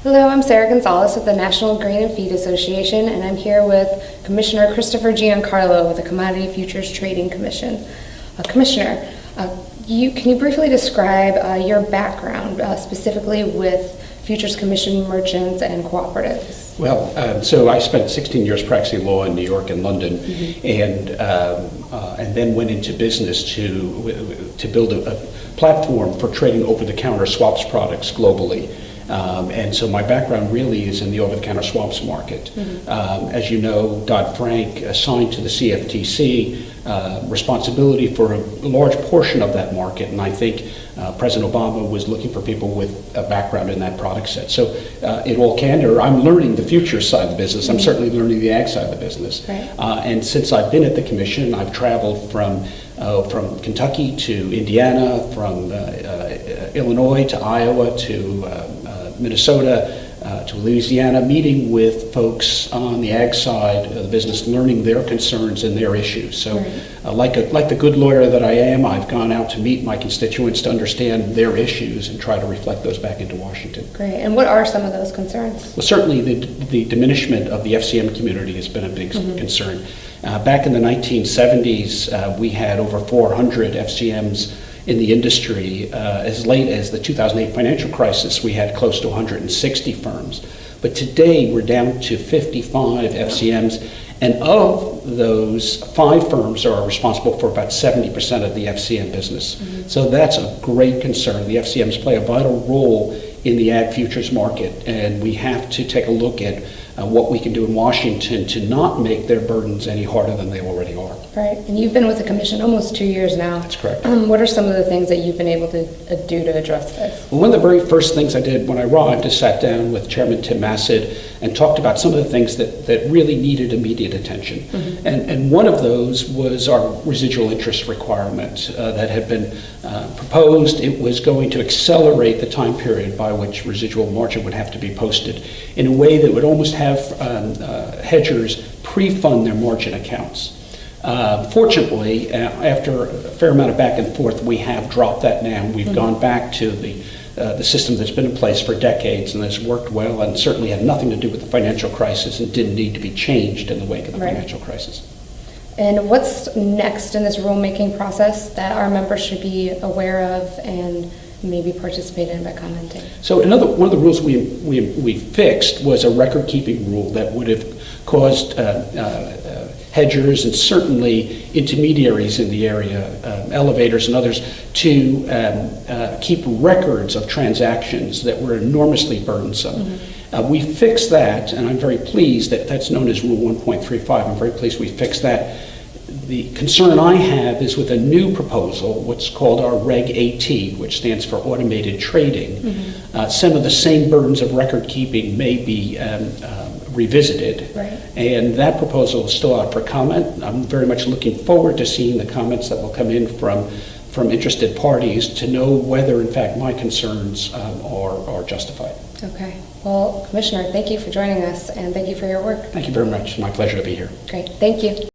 Hello, I'm Sarah Gonzalez with the National Grain and Feed Association, and I'm here with Commissioner Christopher Giancarlo with the Commodity Futures Trading Commission. Commissioner, can you briefly describe your background, specifically with Futures Commission merchants and cooperatives? Well, so I spent 16 years practicing law in New York and London, and then went into business to build a platform for trading over-the-counter swaps products globally. And so my background really is in the over-the-counter swaps market. As you know, Dodd-Frank assigned to the CFTC responsibility for a large portion of that market, and I think President Obama was looking for people with a background in that product set. So in all candor, I'm learning the futures side of the business. I'm certainly learning the ag side of the business. Right. And since I've been at the Commission, I've traveled from Kentucky to Indiana, from Illinois to Iowa to Minnesota to Louisiana, meeting with folks on the ag side of the business, learning their concerns and their issues. So like the good lawyer that I am, I've gone out to meet my constituents to understand their issues and try to reflect those back into Washington. Great. And what are some of those concerns? Well, certainly the diminishment of the FCM community has been a big concern. Back in the 1970s, we had over 400 FCMs in the industry. As late as the 2008 financial crisis, we had close to 160 firms. But today, we're down to 55 FCMs, and of those, 5 firms are responsible for about 70% of the FCM business. So that's a great concern. The FCMs play a vital role in the ag futures market, and we have to take a look at what we can do in Washington to not make their burdens any harder than they already are. Right, and you've been with the Commission almost 2 years now. That's correct. What are some of the things that you've been able to do to address this? Well, one of the very first things I did when I arrived is sat down with Chairman Tim Massad and talked about some of the things that really needed immediate attention. And one of those was our residual interest requirement that had been proposed. It was going to accelerate the time period by which residual margin would have to be posted in a way that would almost have hedgers pre-fund their margin accounts. Fortunately, after a fair amount of back and forth, we have dropped that now. We've gone back to the system that's been in place for decades and has worked well, and certainly had nothing to do with the financial crisis and didn't need to be changed in the wake of the financial crisis. And what's next in this rulemaking process that our members should be aware of and maybe participate in by commenting? So one of the rules we fixed was a record-keeping rule that would have caused hedgers and certainly intermediaries in the area, elevators and others, to keep records of transactions that were enormously burdensome. We fixed that, and I'm very pleased that that's known as Rule 1.35. I'm very pleased we fixed that. The concern I have is with a new proposal, what's called our Reg AT, which stands for Automated Trading. Some of the same burdens of record keeping may be revisited, and that proposal is still out for comment. I'm very much looking forward to seeing the comments that will come in from interested parties to know whether, in fact, my concerns are justified. Okay. Well, Commissioner, thank you for joining us, and thank you for your work. Thank you very much. My pleasure to be here. Great. Thank you.